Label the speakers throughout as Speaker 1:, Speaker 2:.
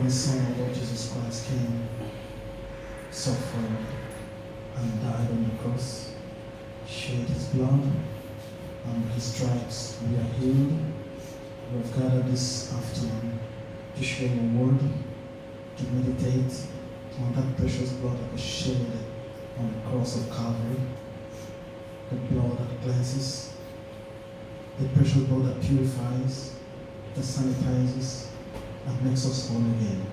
Speaker 1: His Son, our Lord Jesus Christ, came, suffered, and died on the cross, shed His blood, and His stripes we are healed. We have gathered this afternoon to share your word, to meditate on that precious blood that was shed on the cross of Calvary, the blood that cleanses, the precious blood that purifies, that sanitizes, and makes us whole again.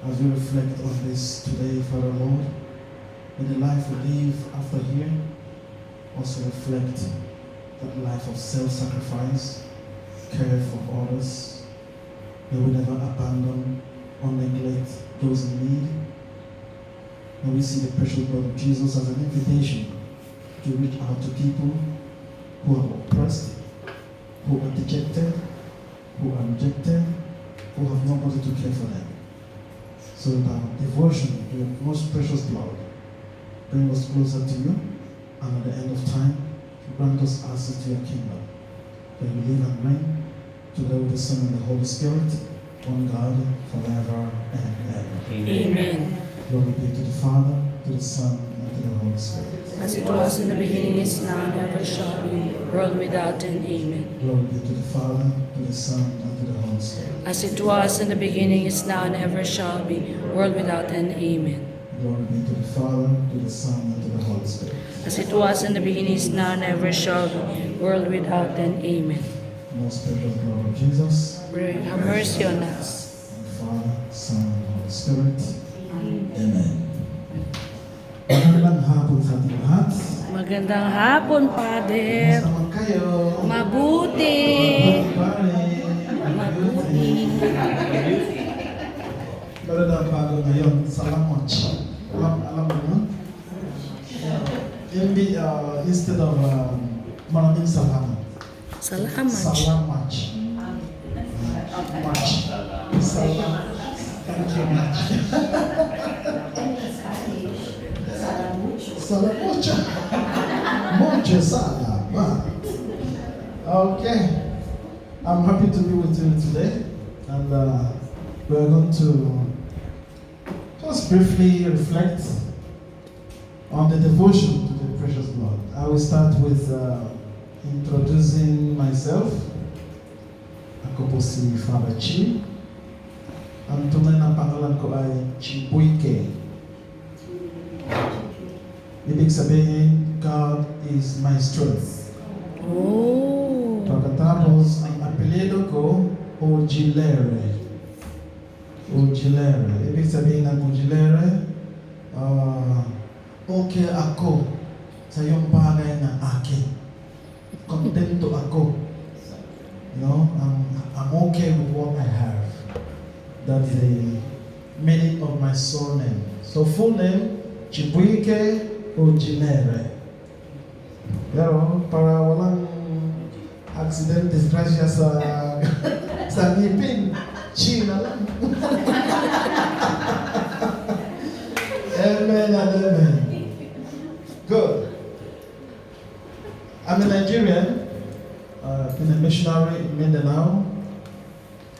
Speaker 1: As we reflect on this today, Father Lord, may the life we live after here also reflect that life of self-sacrifice, care for others. May we never abandon or neglect those in need. May we see the precious blood of Jesus as an invitation to reach out to people who are oppressed, who are dejected, who are rejected, who have nobody to care for them. So that devotion to your most precious blood bring us closer to you, and at the end of time, grant us access to your kingdom, where you live and reign together with the Son and the Holy Spirit, one God, forever and ever.
Speaker 2: Amen.
Speaker 1: Glory be to the Father, to the Son, and to the Holy Spirit.
Speaker 2: As it was in the beginning, is now, and ever shall be, world without end. Amen.
Speaker 1: Glory be to the Father, to the Son, and to the Holy Spirit.
Speaker 2: As it was in the beginning, is now, and ever shall be, world without end. Amen.
Speaker 1: Glory be to the Father, to the Son, and to the Holy Spirit.
Speaker 2: As it was in the beginning, is now, and ever shall be, world without end. Amen.
Speaker 1: Most precious blood of Jesus,
Speaker 2: Pray, have mercy on us.
Speaker 1: and Father, Son, and Holy Spirit. Amen. Magandang hapon sa ating lahat.
Speaker 2: Magandang hapon, Father.
Speaker 1: Kamusta man kayo?
Speaker 2: Mabuti.
Speaker 1: Mabuti. Pero na bago ngayon, salamat. Alam mo yun? Instead of maraming salamat.
Speaker 2: Salamat.
Speaker 1: Salamat. Much. Salamat. Thank you much. Salamucha. Mucho salamat. Okay. I'm happy to be with you today, and we're going to just briefly reflect on the devotion to the precious blood. I will start with introducing myself. Ako po si Father Chi. Ang tunay na pangalan ko ay Chibuike. Ibig sabihin, God is my strength.
Speaker 2: Oh.
Speaker 1: Pagkatapos, ang apelyido ko, Ojilere. Ojilere. Ibig sabihin ng Ojilere, okay ako sa yung bagay na akin. Kontento ako. You know, I'm okay with what I have. That's the meaning of my surname. So full name, Chibuike Ojilere. Pero para walang accident, disgrasya sa ngipin, Chi na lang. Amen and amen. Good. I'm a Nigerian. Been a missionary in Mindanao,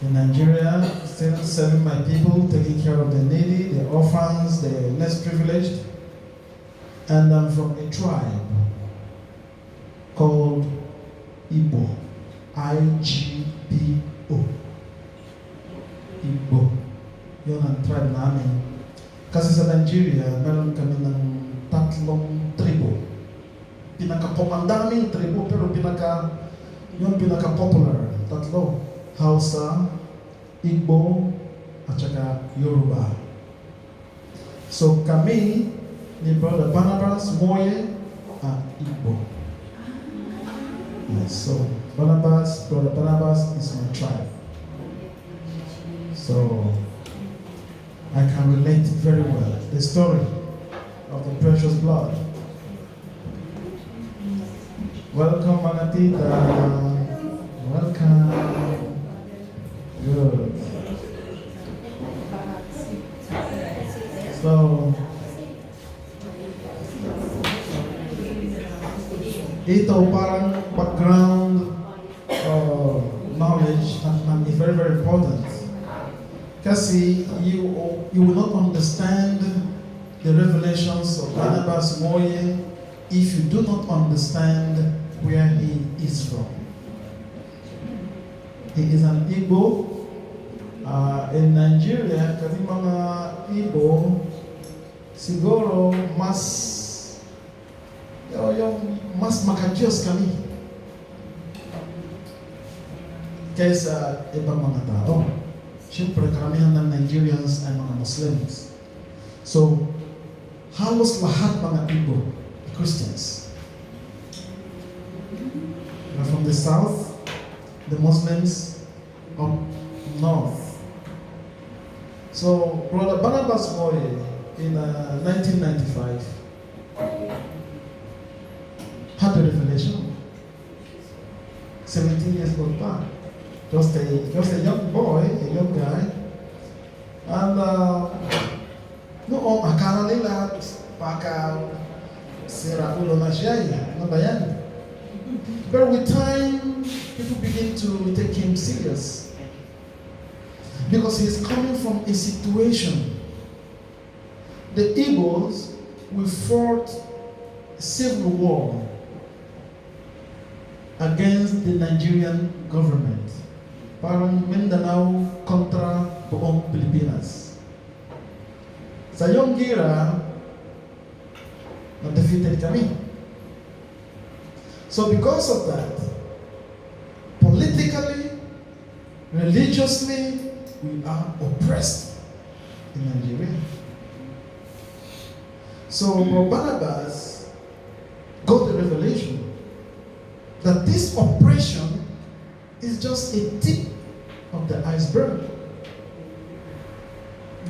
Speaker 1: in Nigeria, still serving my people, taking care of the needy, the orphans, the less privileged. And I'm from a tribe called Igbo. I-G-B-O. Igbo. Yun ang tribe namin. Kasi sa Nigeria, meron kami ng 3 tribo. Ang daming tribo, pero pinaka-popular, 3. Hausa, Igbo, at saka Yoruba. So kami, ni Brother Barnabas, Moye, at Igbo. Yes, so Brother Barnabas is my tribe. So I can relate very well the story of the precious blood. Welcome, Manatita. Welcome. Good. So, ito parang background knowledge and is very, very important. Kasi you will not understand the revelations of Barnabas Moye if you do not understand where he is from. He is an Igbo. In Nigeria, kasi mga Igbo, siguro mas makajos kami kaysa ibang mga tao. Siyempre, karamihan ng Nigerians ay mga Muslims. So, halos lahat mga Igbo, Christians. They're from the south, the Muslims up north. So, Brother Barnabas Moye in 1995 had a revelation. 17 years old back. Just a young boy, a young guy. And noong akala nila baka sira ulo na siya, ano ba yan? But with time, people begin to take him serious. Because he is coming from a situation. The Igbos will fought civil war against the Nigerian government. Parang Mindanao kontra buong Pilipinas. Sa yung gira, na-defeated kami. So because of that, politically, religiously, we are oppressed in Nigeria. So Barnabas got the revelation that this oppression is just a tip of the iceberg.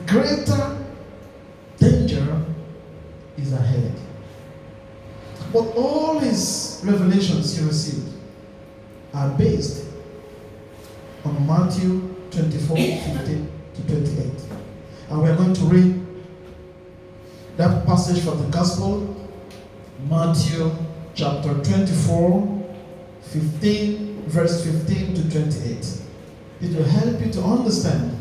Speaker 1: Greater danger is ahead. But all his revelations he received are based on Matthew 24:15 to 28. And we are going to read that passage from the Gospel, Matthew chapter 24, 15, verse 15 to 28. It will help you to understand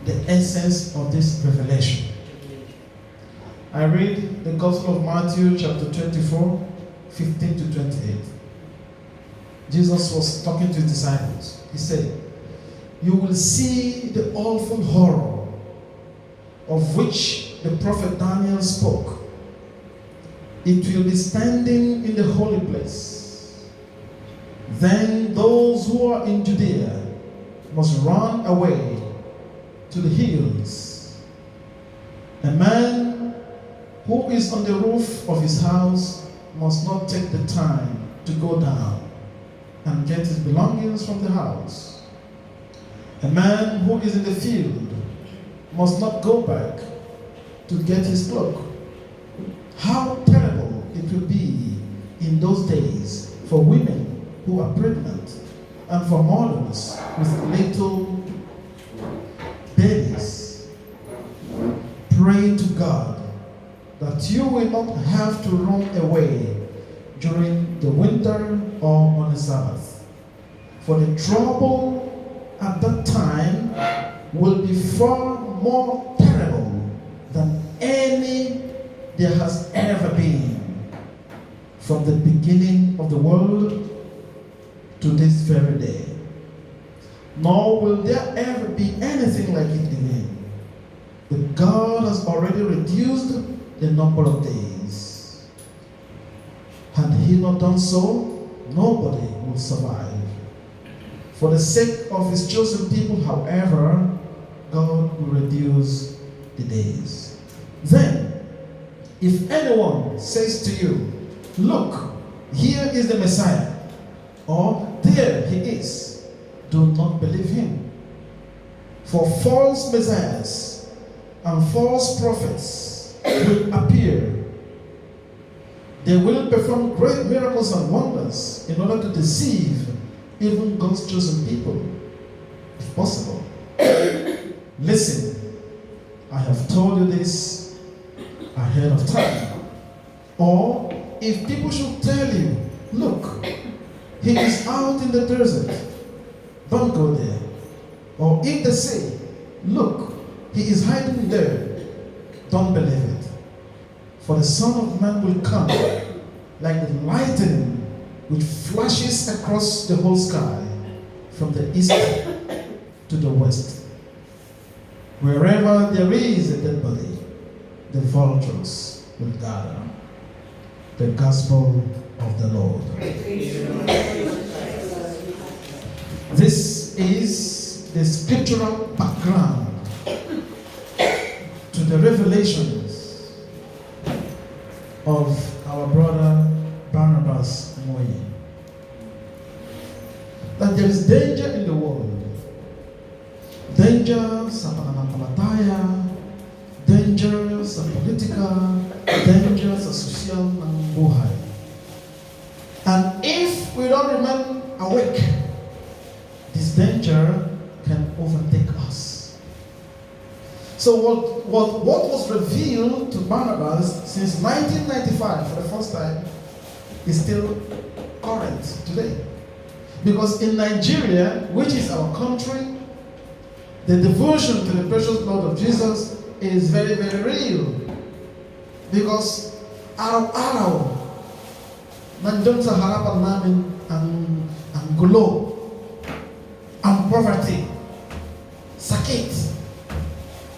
Speaker 1: the essence of this revelation. I read the Gospel of Matthew chapter 24, 15 to 28. Jesus was talking to his disciples. He said, "You will see the awful horror of which the prophet Daniel spoke. It will be standing in the holy place. Then those who are in Judea must run away to the hills. A man who is on the roof of his house must not take the time to go down and get his belongings from the house. A man who is in the field must not go back to get his cloak. How terrible it will be in those days for women who are pregnant and for mothers with little babies. Pray to God that you will not have to run away during the winter or on the Sabbath. For the trouble at that time will be far more terrible than any there has ever been from the beginning of the world to this very day. Nor will there ever be anything like it again. But God has already reduced the number of days. Had he not done so, nobody would survive. For the sake of his chosen people, however, God will reduce the days. Then, if anyone says to you, "Look, here is the Messiah," or "There he is," do not believe him. For false messiahs and false prophets will appear. They will perform great miracles and wonders in order to deceive even God's chosen people, if possible. Listen, I have told you this ahead of time. Or if people should tell you, "Look, he is out in the desert," don't go there. Or if they say, look, he is hiding there, don't believe it. For the Son of Man will come like the lightning which flashes across the whole sky from the east to the west. Wherever there is a dead body, the vultures will gather. The gospel of the Lord. This is the scriptural background to the revelations of our brother Barnabas Moye. That there is danger in the world. Danger sa pananampalataya, danger sa politika, danger sa social ng buhay. And if we don't remain awake, this danger can overtake us. So what was revealed to Barnabas since 1995 for the first time is still current today. Because in Nigeria, which is our country, the devotion to the precious blood of Jesus is very, very real. Because araw-araw, nandun sa harapan namin ang gulo, ang poverty, sakit,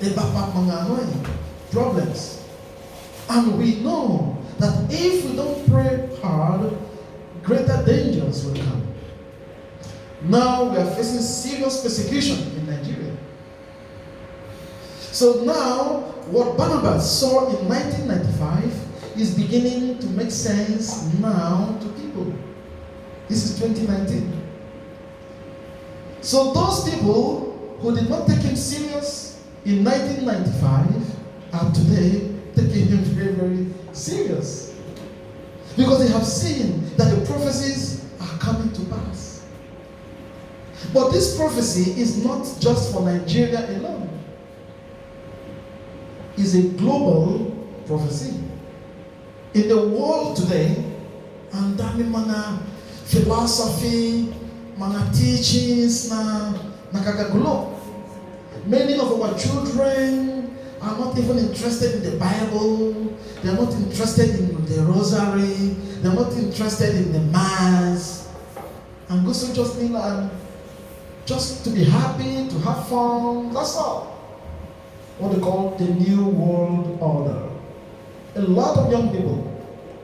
Speaker 1: iba pa mga problems. And we know that if we don't pray hard, greater dangers will come. Now we are facing serious persecution in Nigeria. So now, what Barnabas saw in 1995 is beginning to make sense now to people. This is 2019. So those people who did not take him serious in 1995 are today taking him very, very serious. Because they have seen that the prophecies are coming to pass. But this prophecy is not just for Nigeria alone. It's a global prophecy. In the world today, ang dami mga philosophy, mga teachings na nakakagulo. Many of our children are not even interested in the Bible. They are not interested in the rosary. They are not interested in the mass. And gusto just nila just to be happy, to have fun, that's all. What they call the New World Order. A lot of young people,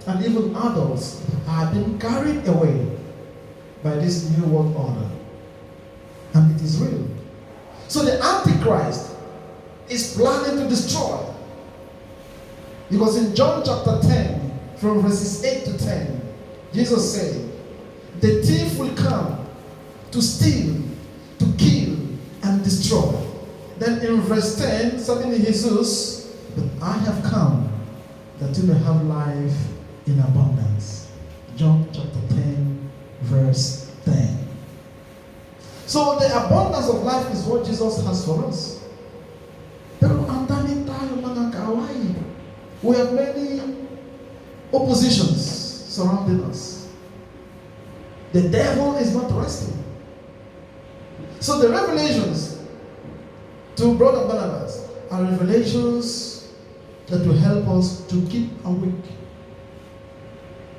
Speaker 1: and even adults, have been carried away by this New World Order. And it is real. So the Antichrist is planning to destroy. Because in John chapter 10, from verses 8 to 10, Jesus said, the thief will come to steal, to kill, and destroy. Then in verse 10, suddenly Jesus, but I have come that you may have life in abundance. John chapter 10, verse 10. So the abundance of life is what Jesus has for us. Pero ang daming tayo mga kaaway. We have many oppositions surrounding us. The devil is not resting. So the revelations to Brother Barnabas are revelations that will help us to keep awake.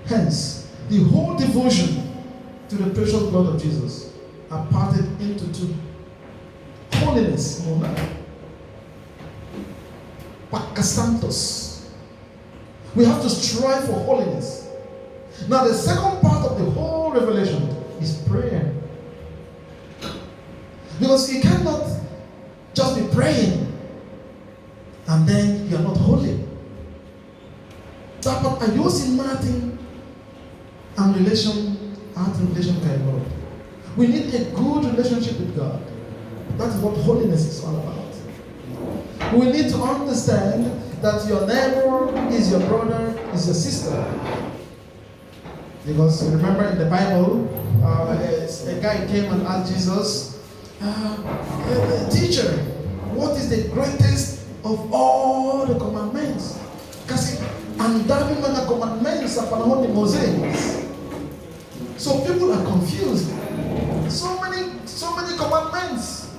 Speaker 1: Hence, the whole devotion to the precious blood of Jesus are parted into two. Holiness, muna. Pagkasantos. We have to strive for holiness. Now, the second part of the whole revelation is prayer. Because you cannot just be praying and then you are not holy. Dapat ayusin natin ang ating relation kay Lord. We need a good relationship with God. That's what holiness is all about. We need to understand that your neighbor is your brother, is your sister. Because remember in the Bible, a guy came and asked Jesus, teacher, what is the greatest of all the commandments? Kasi ang dami mga commandments sa panahon ni Moses. So people are confused. So many commandments.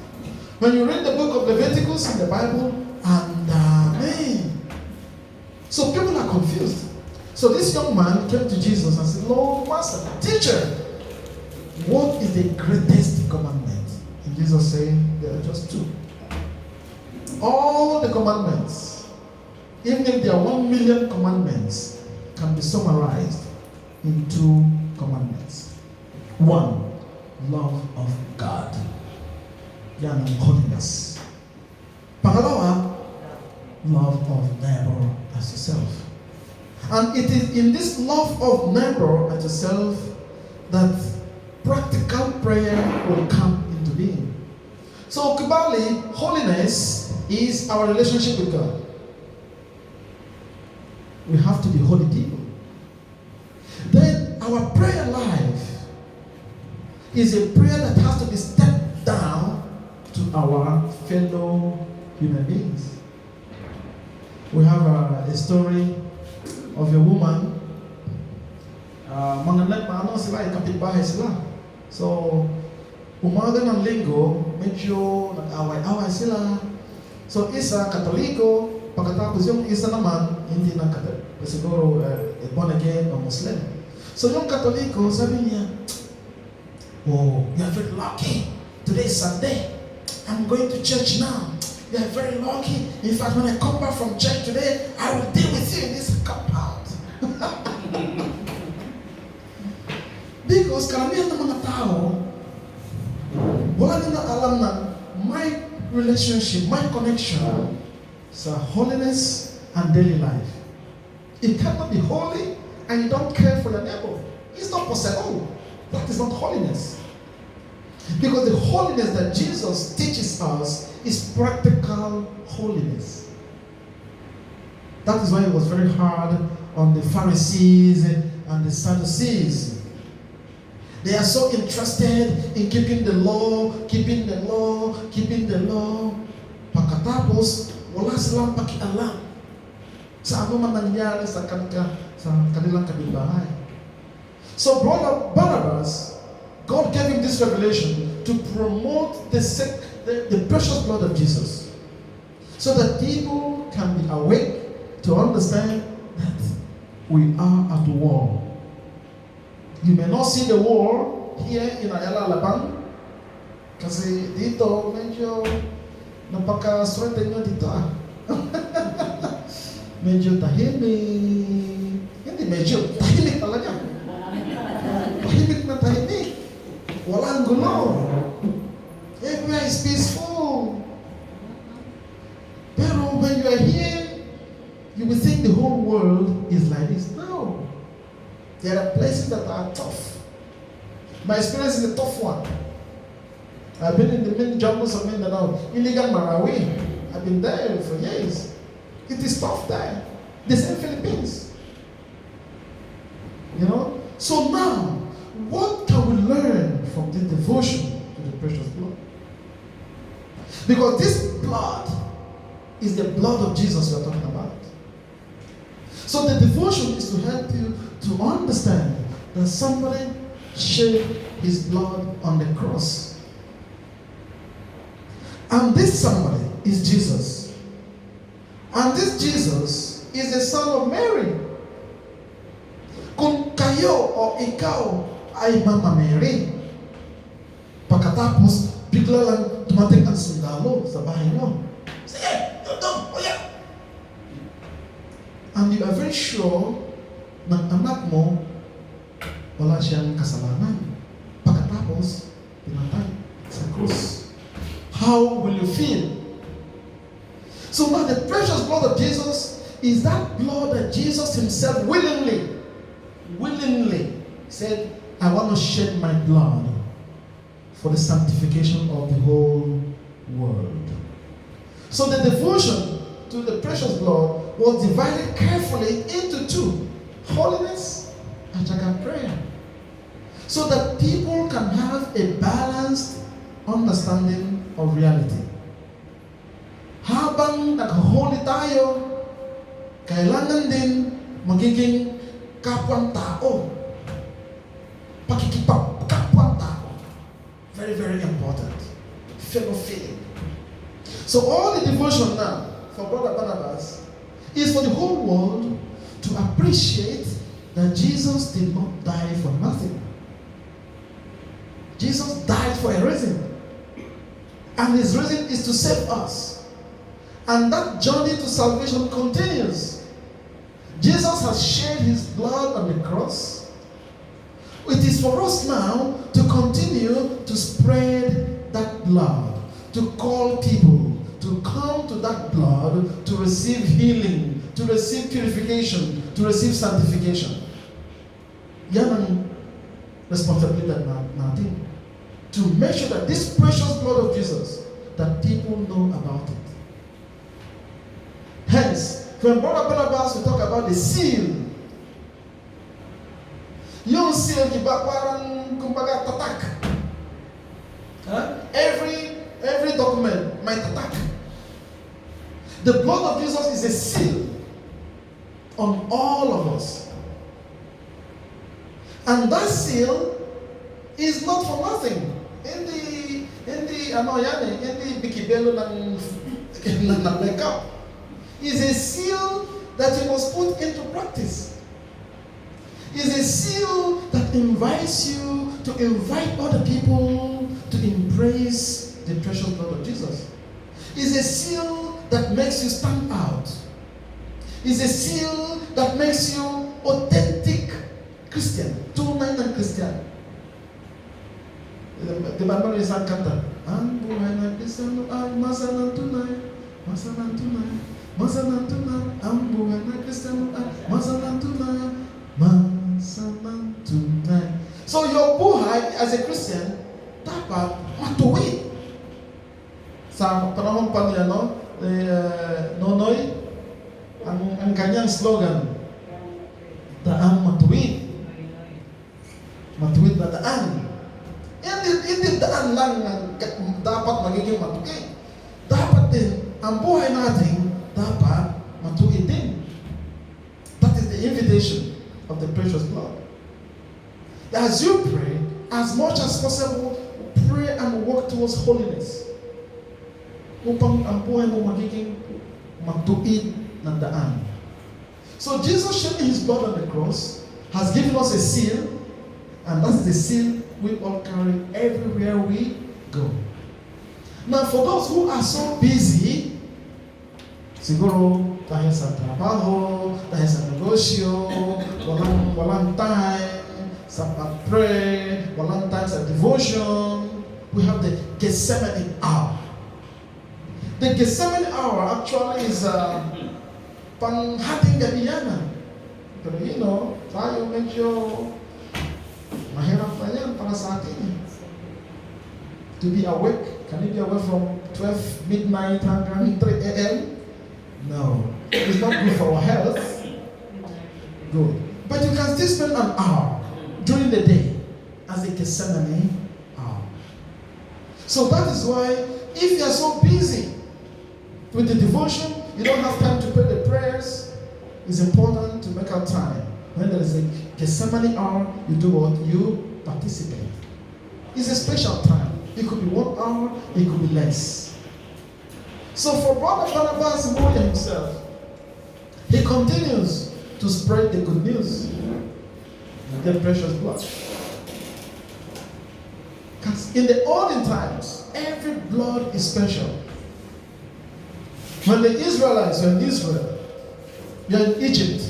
Speaker 1: When you read the book of Leviticus in the Bible, and man, so people are confused. So this young man came to Jesus and said, Lord, Master, Teacher, what is the greatest commandment? And Jesus said, there are just two. All the commandments, even if there are 1 million commandments, can be summarized in 2 commandments. 1, love of God. Yan ang holiness. Pangalawa, love of neighbor as yourself. And it is in this love of neighbor as yourself that practical prayer will come into being. So, Kibali, holiness is our relationship with God. We have to be holy people. Then, our prayer life is a prayer that has to be stepped down to our fellow human beings. We have a story of a woman. Mga ano sila, kapitbahay sila. So, umaga ng linggo, medyo nag-away-away sila. So, isa, Katoliko, pagkatapos yung isa naman, hindi na siguro born again o Muslim. So, yung Katoliko, sabi niya, oh, you're very lucky. Today is Sunday. I'm going to church now. You're very lucky. In fact, when I come back from church today, I will deal with you in this compound. Because karamihan ng mga tao, wala nila alam na my relationship, my connection sa holiness and daily life. It cannot be holy and you don't care for your neighbor. It's not possible. That is not holiness. Because the holiness that Jesus teaches us is practical holiness. That is why it was very hard on the Pharisees and the Sadducees. They are so interested in keeping the law, keeping the law, keeping the law. Pagkatapos, wala silang pakialam sa ano man nangyari sa kanilang kapitbahay. So Brother Barnabas, God gave him this revelation to promote the precious blood of Jesus, so that people can be awake to understand that we are at war. You may not see the war here in Ayala, Alabang, kasi dito medyo napaka-swerte nyo dito medyo tahimik. Hindi medyo, tahimik talaga. Tahimik na tahimik. Walang gulo. Everywhere is peaceful. Pero when you are here, you will think the whole world is like this. No. There are places that are tough. My experience is a tough one. I've been in the main jungles of Mindanao, illegal Marawi. I've been there for years. It is tough there. The same Philippines. You know? So now, what can we learn from this devotion to the precious blood? Because this blood is the blood of Jesus we are talking about. So the devotion is to help you to understand that somebody shed his blood on the cross. And this somebody is Jesus. And this Jesus is the son of Mary. Kung kayo o ikaw ay Mama Mary, pagkatapos bigla lang dumating ang sundalo sa bahay mo. Sige, doon, o yan. And you are very sure ng anak mo wala siyang kasalanan. Pagkatapos, pinatay sa krus. How will you feel? So now the precious blood of Jesus is that blood that Jesus himself willingly said, I want to shed my blood for the sanctification of the whole world. So the devotion to the precious blood was divided carefully into 2. Holiness and prayer. So that people can have a balanced understanding of reality. Habang nag-holy tayo, kailangan din magiging kapwang tao. Pakikipag kapwang tao. Very, very important. Fellow feeling. So all the devotion now for Brother Barnabas is for the whole world to appreciate that Jesus did not die for nothing. Jesus died for a reason. And his reason is to save us. And that journey to salvation continues. Jesus has shed his blood on the cross. It is for us now to continue to spread that blood, to call people to come to that blood to receive healing, to receive purification, to receive sanctification. Yan responsibility that nothing. To make sure that this precious blood of Jesus, that people know about it. Hence, when Brother Barnabas will talk about the seal, yung seal giba parang kumbaga tatak. Every document might attack. The blood of Jesus is a seal on all of us. And that seal is not for nothing. In the bikibelo ng makeup is a seal that you must put into practice. Is a seal that invites you to invite other people to embrace the precious blood of Jesus. Is a seal that makes you stand out. Is a seal that makes you authentic Christian, tunay Christian. The Bible is a kanta. Ang buhay na Kristiyano ay masanang tunay, masanang tunay, masanang tunay. Ang buhay na Kristiyano ay masanang tunay, masanang tunay. So your buhay as a Christian dapat matuwid. Sa panahon pa niya, Nonoy, ang kanyang slogan, daan matuwid. Matuwid na daan. Hindi daan lang dapat magiging matuwid. Dapat din, ang buhay natin dapat matuwid din. That is the invitation of the precious blood. As you pray, as much as possible, pray and work towards holiness. Upang ang buhay mo magiging matuwid na daan. So Jesus shedding his blood on the cross has given us a seal, and that's the seal we all carry everywhere we go. Now, for those who are so busy, siguro dahil sa trabaho, dahil sa negosyo, walang time sa pag-pray, walang time sa devotion, we have the Gethsemane hour. The Gethsemane hour actually is panghating gabi yan. Pero tayo medyo mahirap na yan para sa atin. To be awake, can you be awake from 12 midnight hanggang 3 a.m.? No. It's not good for our health. Good. But you can still spend an hour during the day as a Gethsemane hour. So that is why, if you are so busy with the devotion, you don't have time to pray the prayers, it's important to make out time. When there is a Gethsemane hour, you do what? You participate. It's a special time. It could be 1 hour, it could be less. So for Brother Barnabas himself, he continues to spread the good news, the precious blood. Because in the olden times, every blood is special. When the Israelites were in Israel, they were in Egypt,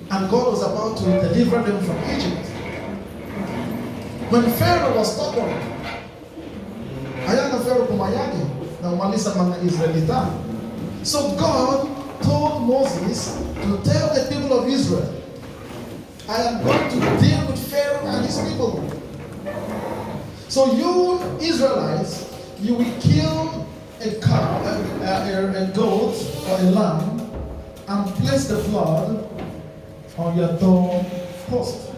Speaker 1: and God was about to deliver them from Egypt. When Pharaoh was stubborn, ayan na Pharaoh pumayagi na umalis ang mga Israelita. So God told Moses to tell the people of Israel, I am going to deal with Pharaoh and his people. So you Israelites, you will kill a cow, a goat or a lamb, and place the blood on your door post.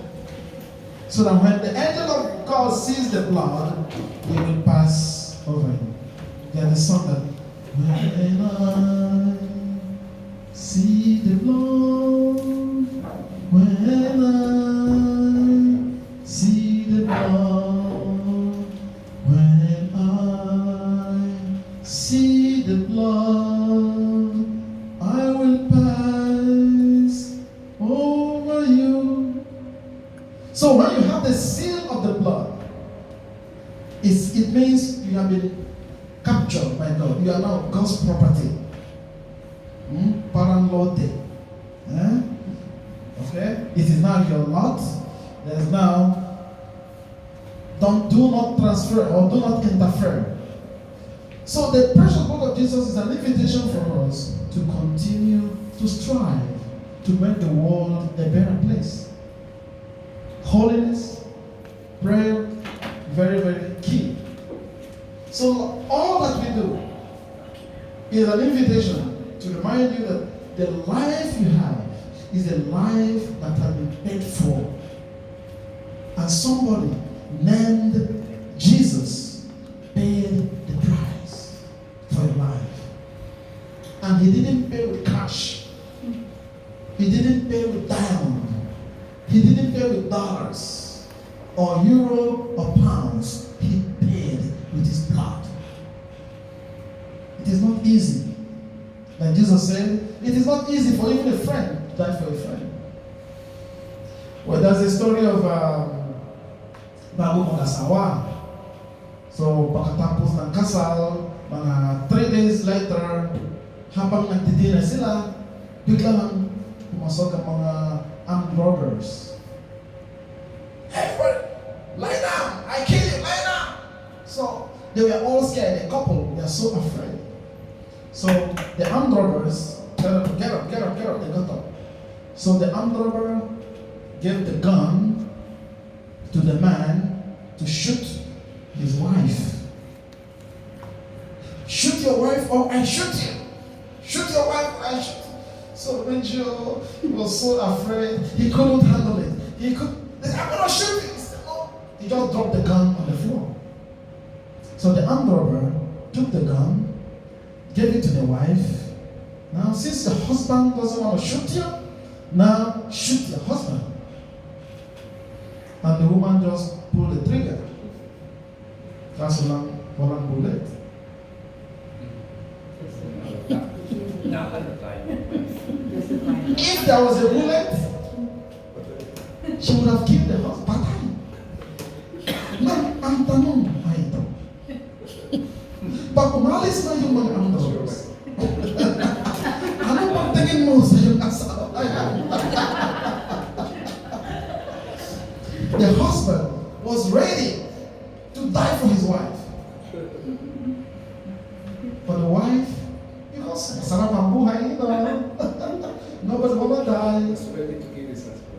Speaker 1: So that when the angel of God sees the blood, he will pass over you. There is a song that, when I see the blood, when I see the blood, when I see have the seal of the blood, it means you have been captured by God. You are now God's property. Paranlote. Okay? It is now your lot. There's now, do not transfer or do not interfere. So the precious blood of Jesus is an invitation for us to continue to strive to make the world a better place. Holiness, prayer, very, very key. So all that we do is an invitation to remind you that the life you have is a life that has been paid for. And somebody named Jesus paid the price for your life. And he didn't pay with cash. He didn't pay with diamond. He didn't pay with dollars or euro or pounds. He paid with his blood. It is not easy. Like Jesus said, it is not easy for even a friend to die for a friend. Well, there's a story of Bago Magasawa. So, pagkatapos ng kasal, mga 3 days later, habang nagtitira sila, bigla lang pumasok ang mga armed robbers. Everybody, lie down! I kill you, lie down! So, they were all scared. The couple were so afraid. So, the armed robbers, get up, they got up. So, the armed robber gave the gun to the man to shoot his wife. Shoot your wife or I shoot you. Shoot your wife or I shoot you. So Rachel was so afraid, he couldn't handle it. I'm going to shoot you. He said, no. He just dropped the gun on the floor. So the armed robber took the gun, gave it to the wife. Now, since the husband doesn't want to shoot you, now shoot your husband. And the woman just pulled the trigger. That's one bullet. If there was a bullet, she would have killed the husband. Ang tanong ay ito. Pag umalis na yung mga amdors, ano pang tingin mo sa yung asawa? The husband was ready to die for his wife. But the wife, because masarap ang buhay, nobody will die.
Speaker 3: Was ready to kill his husband.